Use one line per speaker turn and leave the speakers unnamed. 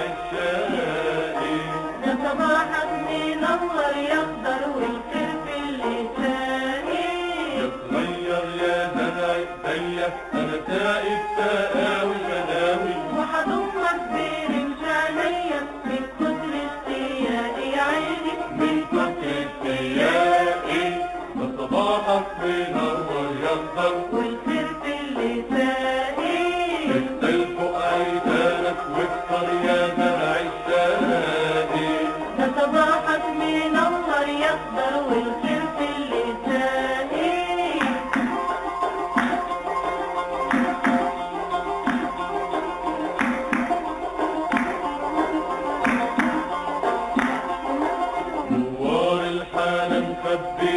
عشاقي.
ده صباحك منور يخضر والخير في اللساني.
يا صغير يا زرع ايديا انا ساقي سقاوي غداوي،
وحضنك برمش عينيا من كتر اشتياقي يا عيني.
من كتر اشتياقي. ده صباحك منور يخضر
والخير في اللساني.
اختل فوق عيدانك واكتر يا زرع الشاقي.
ده صباحك منور يخضر والخير في اللساني.
نوار الحنان خبي